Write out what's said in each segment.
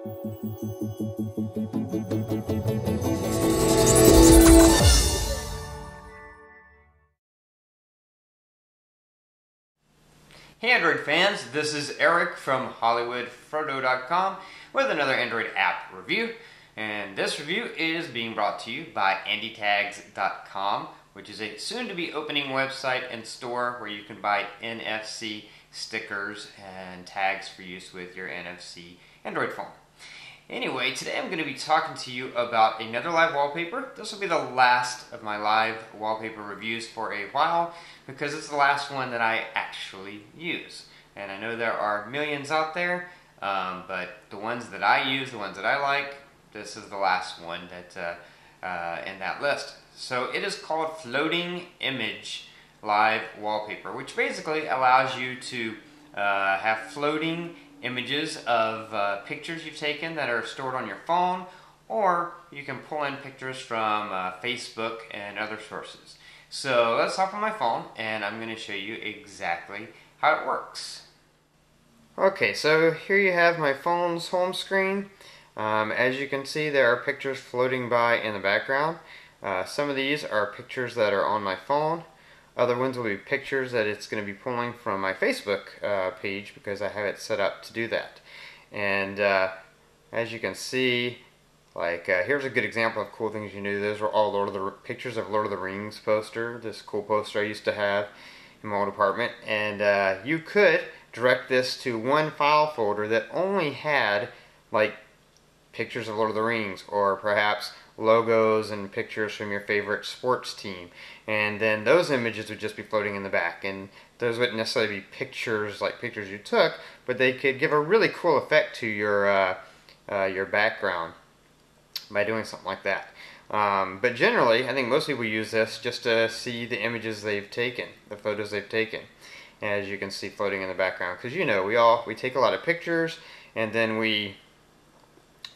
Hey Android fans, this is Eric from hollywoodfrodo.com with another Android app review. And this review is being brought to you by andytags.com, which is a soon-to-be opening website and store where you can buy NFC stickers and tags for use with your NFC Android phone. Anyway, today I'm going to be talking to you about another live wallpaper. This will be the last of my live wallpaper reviews for a while because it's the last one that I actually use. And I know there are millions out there, but the ones that I use, the ones that I like, this is the last one that in that list. So it is called Floating Image Live Wallpaper, which basically allows you to have floating images of pictures you've taken that are stored on your phone, or you can pull in pictures from Facebook and other sources. So let's hop on my phone and I'm going to show you exactly how it works. Okay, so here you have my phone's home screen. As you can see, there are pictures floating by in the background. Some of these are pictures that are on my phone. Other ones will be pictures that it's going to be pulling from my Facebook page because I have it set up to do that. And as you can see, like here's a good example of cool things you can do. Those are all pictures of Lord of the Rings poster. This cool poster I used to have in my old apartment. And you could direct this to one file folder that only had like pictures of Lord of the Rings, or perhaps logos and pictures from your favorite sports team, and then those images would just be floating in the back, and those wouldn't necessarily be pictures like pictures you took, but they could give a really cool effect to your background by doing something like that. But generally, I think most people use this just to see the images they've taken, the photos they've taken, as you can see floating in the background, because you know we take a lot of pictures and then we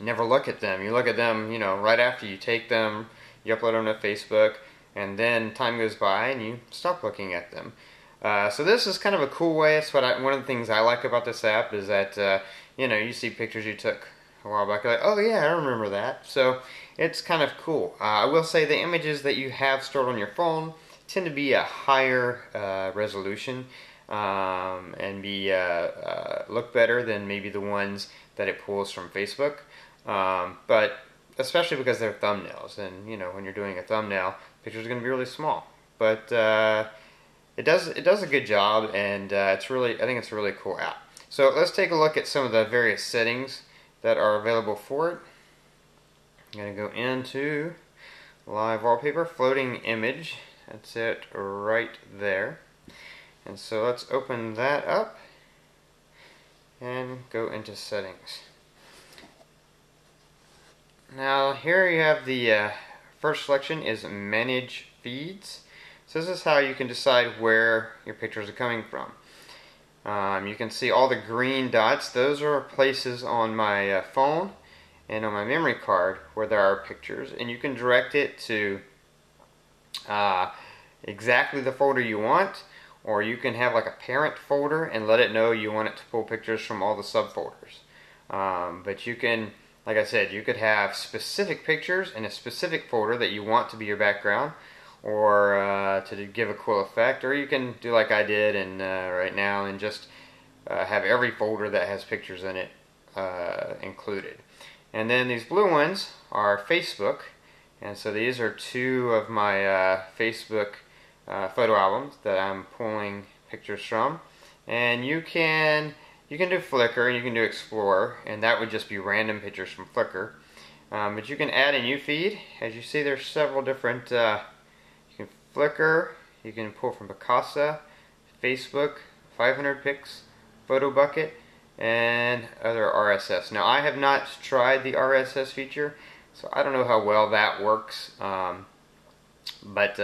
never look at them. You look at them, you know, right after you take them, you upload them to Facebook, and then time goes by and you stop looking at them. So this is kind of a cool way. It's one of the things I like about this app is that you know, you see pictures you took a while back, you're like, oh yeah, I remember that. So it's kind of cool. I will say the images that you have stored on your phone tend to be a higher resolution and look better than maybe the ones that it pulls from Facebook. But especially because they're thumbnails, and you know, when you're doing a thumbnail, pictures are going to be really small. But it does a good job, and I think it's a really cool app. So let's take a look at some of the various settings that are available for it. I'm going to go into Live Wallpaper, Floating Image. That's it right there. And so let's open that up and go into Settings. Now here you have the first selection is Manage Feeds. So this is how you can decide where your pictures are coming from. You can see all the green dots. Those are places on my phone and on my memory card where there are pictures, and you can direct it to exactly the folder you want, or you can have like a parent folder and let it know you want it to pull pictures from all the subfolders. But you can, like I said, you could have specific pictures in a specific folder that you want to be your background, or to give a cool effect, or you can do like I did and right now and just have every folder that has pictures in it included. And then these blue ones are Facebook, and so these are two of my Facebook photo albums that I'm pulling pictures from. And you can do Flickr and you can do Explorer, and that would just be random pictures from Flickr. But you can add a new feed. As you see, there's several different. You can Flickr, you can pull from Picasa, Facebook, 500 pics, Photo Bucket, and other RSS. Now I have not tried the RSS feature, so I don't know how well that works. But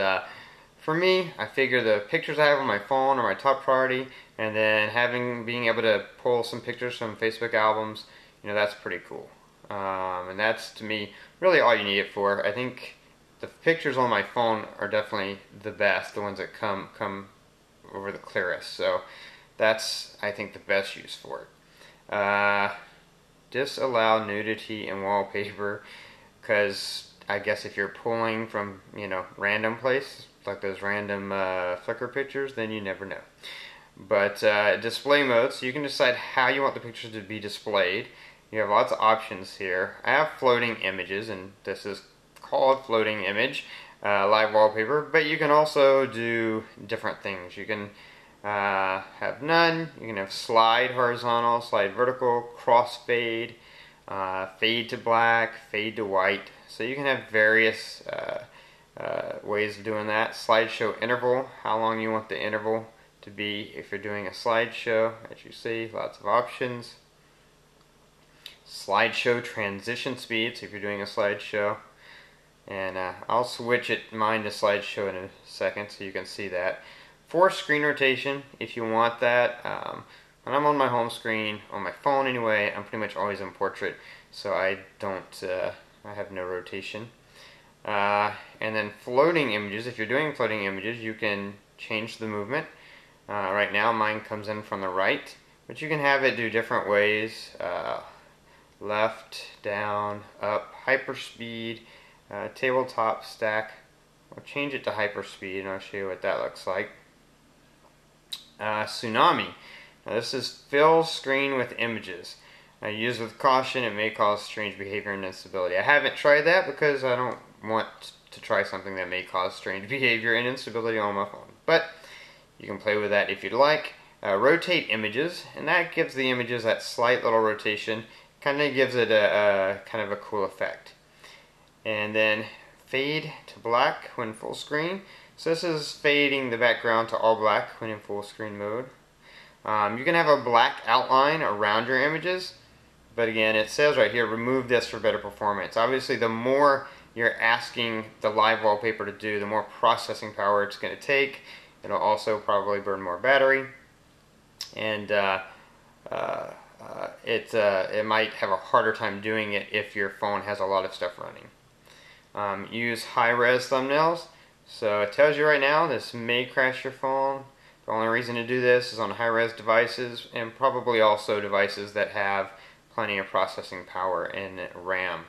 for me, I figure the pictures I have on my phone are my top priority, and then being able to pull some pictures from Facebook albums, you know, that's pretty cool. And that's, to me, really all you need it for. I think the pictures on my phone are definitely the best, the ones that come over the clearest. So that's, I think, the best use for it. disallow nudity in wallpaper, because I guess if you're pulling from, you know, random place, like those random Flickr pictures, then you never know. But display mode, so you can decide how you want the pictures to be displayed. You have lots of options here. I have floating images, and this is called floating image, live wallpaper, but you can also do different things. You can have none, you can have slide horizontal, slide vertical, crossfade, fade to black, fade to white. So you can have various ways of doing that. Slideshow interval, how long you want the interval to be if you're doing a slideshow. As you see, lots of options. Slideshow transition speed, so if you're doing a slideshow. And I'll switch mine to slideshow in a second so you can see that. Force screen rotation, if you want that. When I'm on my home screen, on my phone anyway, I'm pretty much always in portrait, so I have no rotation. And then floating images, if you're doing floating images, you can change the movement. Right now mine comes in from the right, but you can have it do different ways. Left, down, up, hyperspeed, tabletop stack. I'll change it to hyperspeed and I'll show you what that looks like. Tsunami. Now this is fill screen with images. Use with caution, it may cause strange behavior and instability. I haven't tried that because I don't want to try something that may cause strange behavior and instability on my phone. But you can play with that if you'd like. Rotate images, and that gives the images that slight little rotation. Kind of gives it a kind of a cool effect. And then fade to black when full screen. So this is fading the background to all black when in full screen mode. You can have a black outline around your images, but again, it says right here, remove this for better performance. Obviously, the more you're asking the live wallpaper to do, the more processing power it's going to take. It'll also probably burn more battery, and it might have a harder time doing it if your phone has a lot of stuff running. Use high-res thumbnails. So it tells you right now this may crash your phone. The only reason to do this is on high-res devices, and probably also devices that have plenty of processing power and RAM.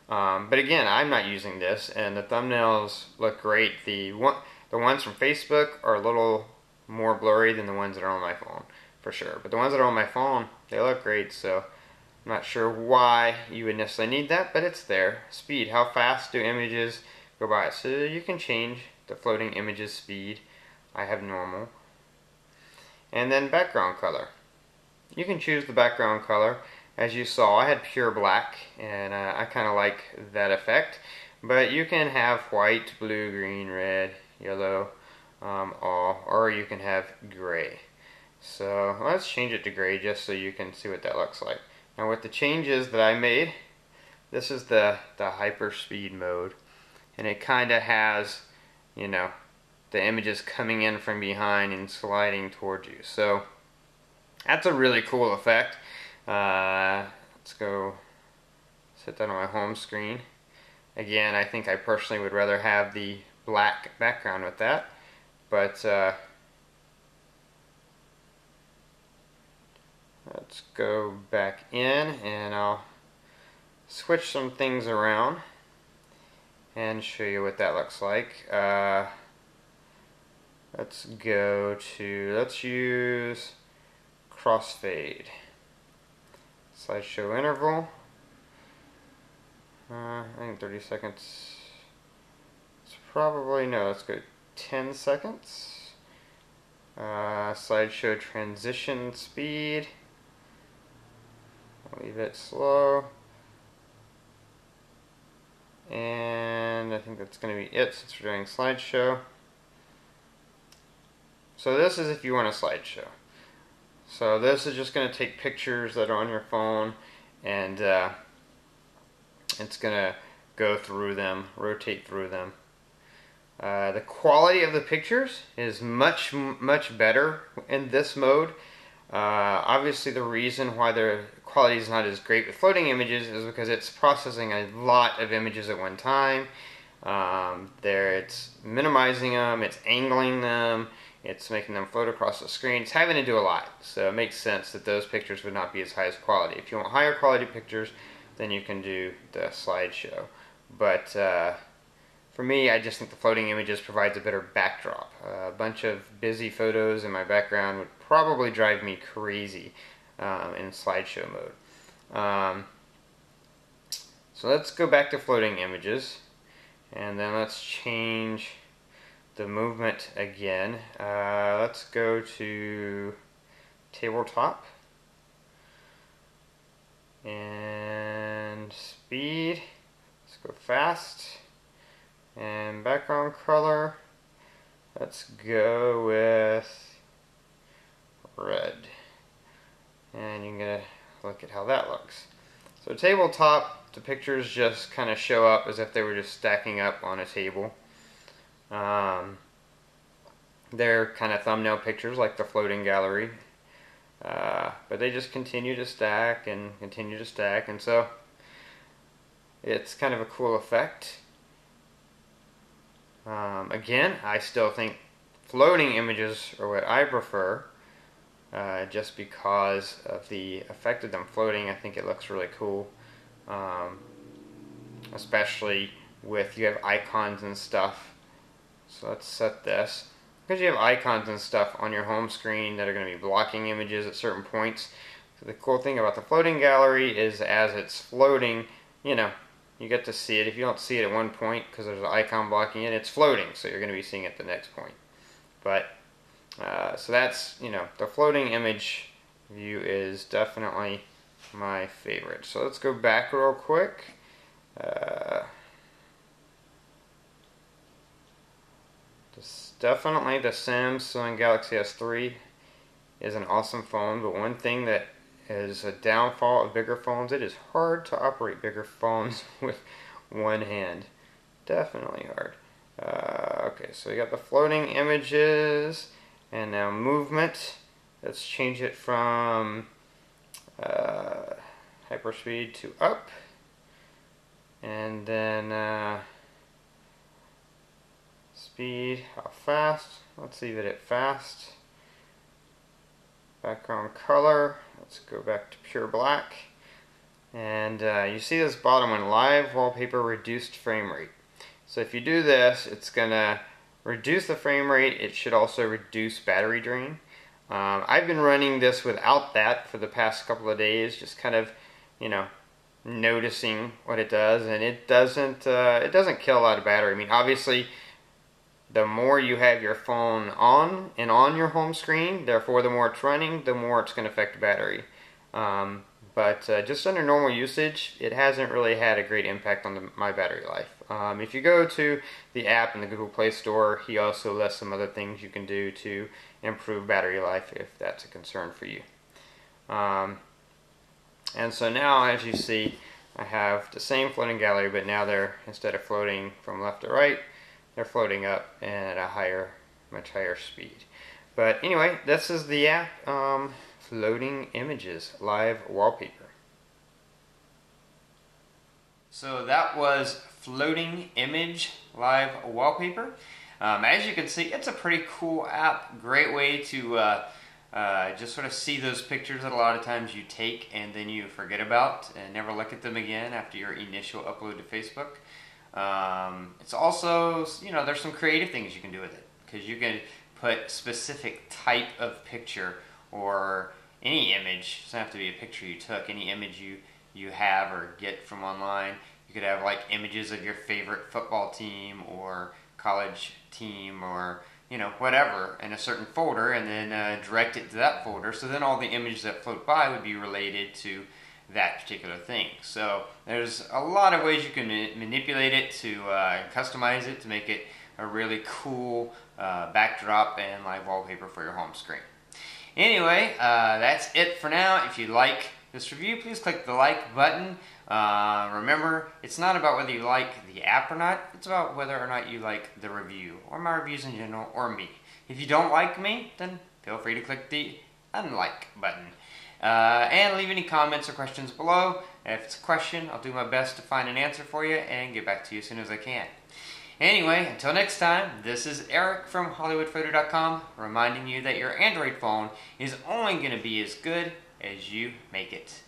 But again, I'm not using this, and the thumbnails look great. The ones from Facebook are a little more blurry than the ones that are on my phone, for sure. But the ones that are on my phone, they look great, so I'm not sure why you would necessarily need that, but it's there. Speed, how fast do images go by? So you can change the floating images speed. I have normal. And then background color. You can choose the background color. As you saw, I had pure black, and I kind of like that effect. But you can have white, blue, green, red, yellow, all, or you can have gray. So let's change it to gray just so you can see what that looks like. Now with the changes that I made, this is the hyperspeed mode, and it kind of has, you know, the images coming in from behind and sliding towards you. So that's a really cool effect. Let's go set that on my home screen. Again, I think I personally would rather have the black background with that, but let's go back in and I'll switch some things around and show you what that looks like. Let's use crossfade. Slideshow interval. I think 30 seconds. It's probably, no, let's go 10 seconds. Slideshow transition speed. I'll leave it slow. And I think that's going to be it since we're doing slideshow. So this is if you want a slideshow. So this is just going to take pictures that are on your phone, and it's going to go through them, rotate through them. The quality of the pictures is much better in this mode. Obviously the reason why the quality is not as great with floating images is because it's processing a lot of images at one time. It's minimizing them, it's angling them, it's making them float across the screen. It's having to do a lot, so it makes sense that those pictures would not be as high as quality. If you want higher quality pictures, then you can do the slideshow. But for me, I just think the floating images provides a better backdrop. A bunch of busy photos in my background would probably drive me crazy in slideshow mode. So let's go back to floating images, and then let's change the movement again. Let's go to tabletop and speed. Let's go fast, and background color, let's go with red, and you can get a look at how that looks. So tabletop, the pictures just kind of show up as if they were just stacking up on a table. They're kind of thumbnail pictures like the floating gallery, but they just continue to stack and continue to stack, and so it's kind of a cool effect. Again, I still think floating images are what I prefer, just because of the effect of them floating. I think it looks really cool, especially with, you have icons and stuff. So let's set this. Because you have icons and stuff on your home screen that are going to be blocking images at certain points. So the cool thing about the floating gallery is as it's floating, you know, you get to see it. If you don't see it at one point because there's an icon blocking it, it's floating, so you're going to be seeing it at the next point. But, so that's, you know, the floating image view is definitely my favorite. So let's go back real quick. Definitely the Samsung Galaxy S3 is an awesome phone, but one thing that is a downfall of bigger phones, it is hard to operate bigger phones with one hand. Definitely hard. Okay, so we got the floating images, and now movement. Let's change it from hyperspeed to up, and then speed, how fast, let's leave it at fast. Background color, let's go back to pure black. And you see this bottom one, live wallpaper reduced frame rate. So if you do this, it's gonna reduce the frame rate. It should also reduce battery drain. I've been running this without that for the past couple of days, just kind of, you know, noticing what it does, and it doesn't kill a lot of battery. I mean, obviously, the more you have your phone on and on your home screen, therefore the more it's running, the more it's going to affect the battery. But just under normal usage, it hasn't really had a great impact on my battery life. If you go to the app in the Google Play Store, he also lists some other things you can do to improve battery life if that's a concern for you. And so now, as you see, I have the same floating gallery, but now they're, instead of floating from left to right, they're floating up and at a much higher speed. But anyway, this is the app, Floating Images Live Wallpaper. So that was Floating Image Live Wallpaper. As you can see, it's a pretty cool app. Great way to just sort of see those pictures that a lot of times you take and then you forget about and never look at them again after your initial upload to Facebook. It's also, you know, there's some creative things you can do with it, because you can put specific type of picture or any image. It doesn't have to be a picture you took. Any image you have or get from online. You could have like images of your favorite football team or college team or, you know, whatever in a certain folder, and then direct it to that folder. So then all the images that float by would be related to that particular thing. So there's a lot of ways you can manipulate it to customize it to make it a really cool backdrop and live wallpaper for your home screen. Anyway, that's it for now. If you like this review, please click the like button. Remember, it's not about whether you like the app or not, it's about whether or not you like the review, or my reviews in general, or me. If you don't like me, then feel free to click the unlike button. And leave any comments or questions below. If it's a question, I'll do my best to find an answer for you and get back to you as soon as I can. Anyway, until next time, this is Eric from hollywoodfrodo.com reminding you that your Android phone is only going to be as good as you make it.